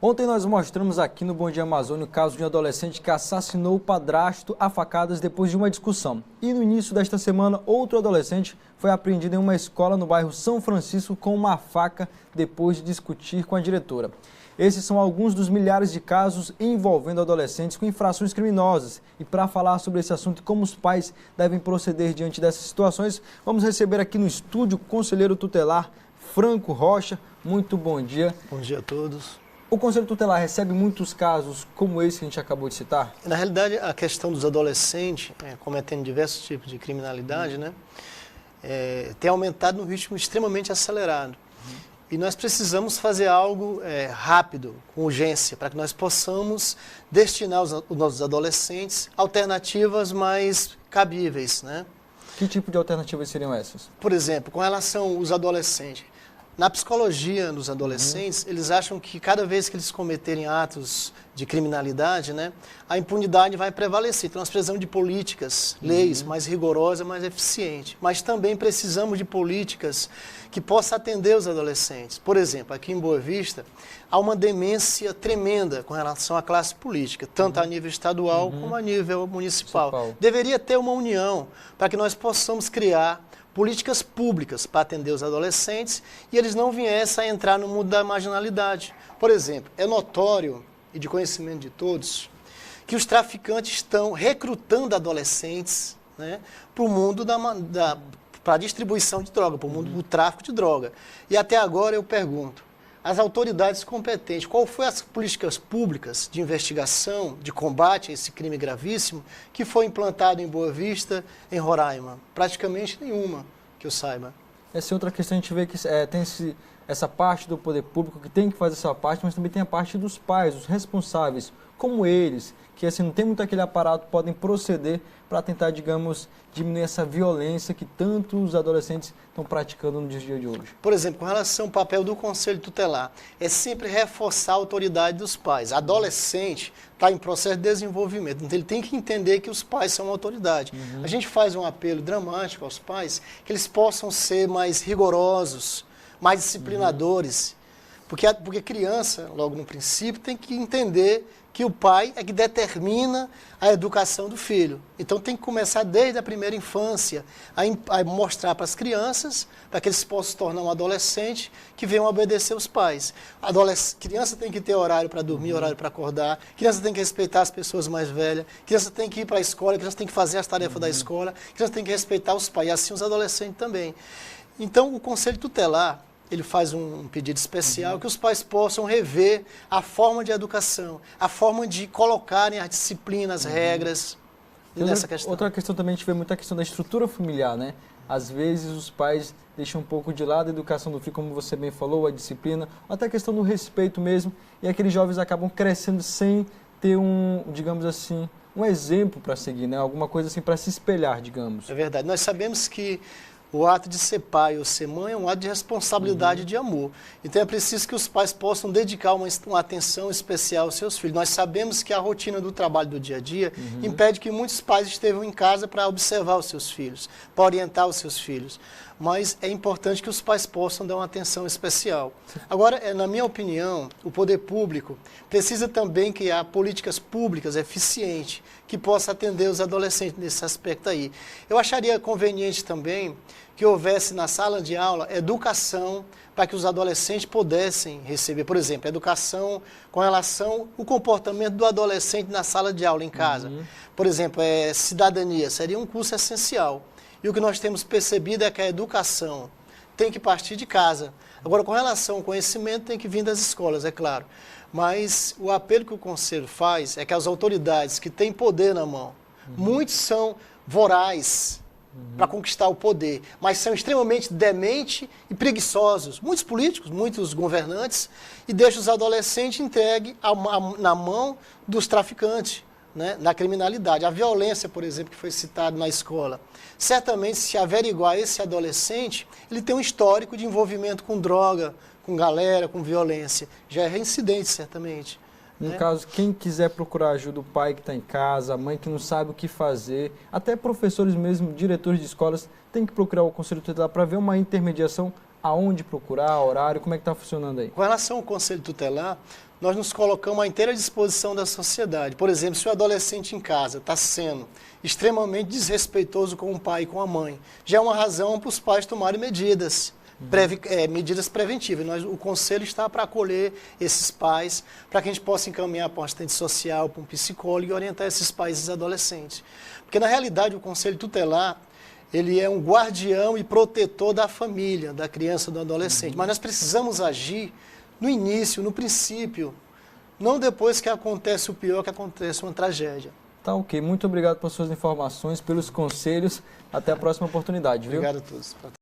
Ontem nós mostramos aqui no Bom Dia Amazônia o caso de um adolescente que assassinou o padrasto a facadas depois de uma discussão. E no início desta semana, outro adolescente foi apreendido em uma escola no bairro São Francisco com uma faca depois de discutir com a diretora. Esses são alguns dos milhares de casos envolvendo adolescentes com infrações criminosas. E para falar sobre esse assunto e como os pais devem proceder diante dessas situações, vamos receber aqui no estúdio o conselheiro tutelar Franco Rocha. Muito bom dia. Bom dia a todos. O Conselho Tutelar recebe muitos casos como esse que a gente acabou de citar? Na realidade, a questão dos adolescentes cometendo diversos tipos de criminalidade, tem aumentado num ritmo extremamente acelerado. E nós precisamos fazer algo rápido, com urgência, para que nós possamos destinar os nossos adolescentes a alternativas mais cabíveis, né? Que tipo de alternativas seriam essas? Por exemplo, com relação aos adolescentes. Na psicologia dos adolescentes, eles acham que cada vez que eles cometerem atos de criminalidade, a impunidade vai prevalecer. Então nós precisamos de políticas, leis mais rigorosas, mais eficientes. Mas também precisamos de políticas que possam atender os adolescentes. Por exemplo, aqui em Boa Vista, há uma demência tremenda com relação à classe política, tanto a nível estadual como a nível municipal. Deveria ter uma união para que nós possamos criar políticas públicas para atender os adolescentes e eles não viessem a entrar no mundo da marginalidade. Por exemplo, é notório e de conhecimento de todos que os traficantes estão recrutando adolescentes para o mundo para a distribuição de droga, para o mundo do tráfico de droga. E até agora eu pergunto, as autoridades competentes, qual foi as políticas públicas de investigação, de combate a esse crime gravíssimo que foi implantado em Boa Vista, em Roraima? Praticamente nenhuma, que eu saiba. Essa é outra questão, a gente vê que tem essa parte do poder público que tem que fazer essa parte, mas também tem a parte dos pais, os responsáveis, como eles, que assim, não tem muito aquele aparato, podem proceder para tentar, digamos, diminuir essa violência que tanto os adolescentes estão praticando no dia de hoje. Por exemplo, com relação ao papel do Conselho Tutelar, é sempre reforçar a autoridade dos pais. Adolescente está em processo de desenvolvimento, então ele tem que entender que os pais são autoridade. A gente faz um apelo dramático aos pais que eles possam ser mais rigorosos, mais disciplinadores, porque criança, logo no princípio, tem que entender que o pai é que determina a educação do filho. Então tem que começar desde a primeira infância a mostrar para as crianças, para que eles possam se tornar um adolescente que venham obedecer os pais. Criança tem que ter horário para dormir, horário para acordar, criança tem que respeitar as pessoas mais velhas, criança tem que ir para a escola, criança tem que fazer as tarefas da escola, criança tem que respeitar os pais, e assim os adolescentes também. Então o Conselho Tutelar, ele faz um pedido especial que os pais possam rever a forma de educação, a forma de colocarem as disciplinas, as regras nessa questão. Outra questão também, a gente vê muita questão da estrutura familiar, Às vezes os pais deixam um pouco de lado a educação do filho, como você bem falou, a disciplina, até a questão do respeito mesmo, e aqueles jovens acabam crescendo sem ter digamos assim, um exemplo para seguir, Alguma coisa assim para se espelhar, digamos. É verdade. Nós sabemos que o ato de ser pai ou ser mãe é um ato de responsabilidade e de amor. Então é preciso que os pais possam dedicar uma atenção especial aos seus filhos. Nós sabemos que a rotina do trabalho do dia a dia impede que muitos pais estejam em casa para observar os seus filhos, para orientar os seus filhos. Mas é importante que os pais possam dar uma atenção especial. Agora, na minha opinião, o poder público precisa também criar políticas públicas eficientes que possam atender os adolescentes nesse aspecto aí. Eu acharia conveniente também que houvesse na sala de aula educação para que os adolescentes pudessem receber, por exemplo, educação com relação ao comportamento do adolescente na sala de aula, em casa. Por exemplo, cidadania seria um curso essencial. E o que nós temos percebido é que a educação tem que partir de casa. Agora, com relação ao conhecimento, tem que vir das escolas, é claro. Mas o apelo que o Conselho faz é que as autoridades que têm poder na mão, muitos são vorazes para conquistar o poder, mas são extremamente dementes e preguiçosos. Muitos políticos, muitos governantes, e deixam os adolescentes entregues na mão dos traficantes, na criminalidade. A violência, por exemplo, que foi citada na escola. Certamente, se averiguar esse adolescente, ele tem um histórico de envolvimento com droga, com galera, com violência. Já é reincidente, certamente. No caso, quem quiser procurar ajuda, o pai que está em casa, a mãe que não sabe o que fazer, até professores mesmo, diretores de escolas, tem que procurar o Conselho Tutelar para ver uma intermediação aonde procurar, horário, como é que está funcionando aí? Com relação ao Conselho Tutelar, nós nos colocamos à inteira disposição da sociedade. Por exemplo, se o adolescente em casa está sendo extremamente desrespeitoso com o pai e com a mãe, já é uma razão para os pais tomarem medidas. Medidas preventivas. O Conselho está para acolher esses pais, para que a gente possa encaminhar para um assistente social, para um psicólogo e orientar esses pais e esses adolescentes. Porque, na realidade, o Conselho Tutelar, ele é um guardião e protetor da família, da criança, do adolescente. Mas nós precisamos agir no início, no princípio, não depois que acontece o pior, que acontece uma tragédia. Tá ok. Muito obrigado pelas suas informações, pelos conselhos. Até a próxima oportunidade, viu? Obrigado a todos.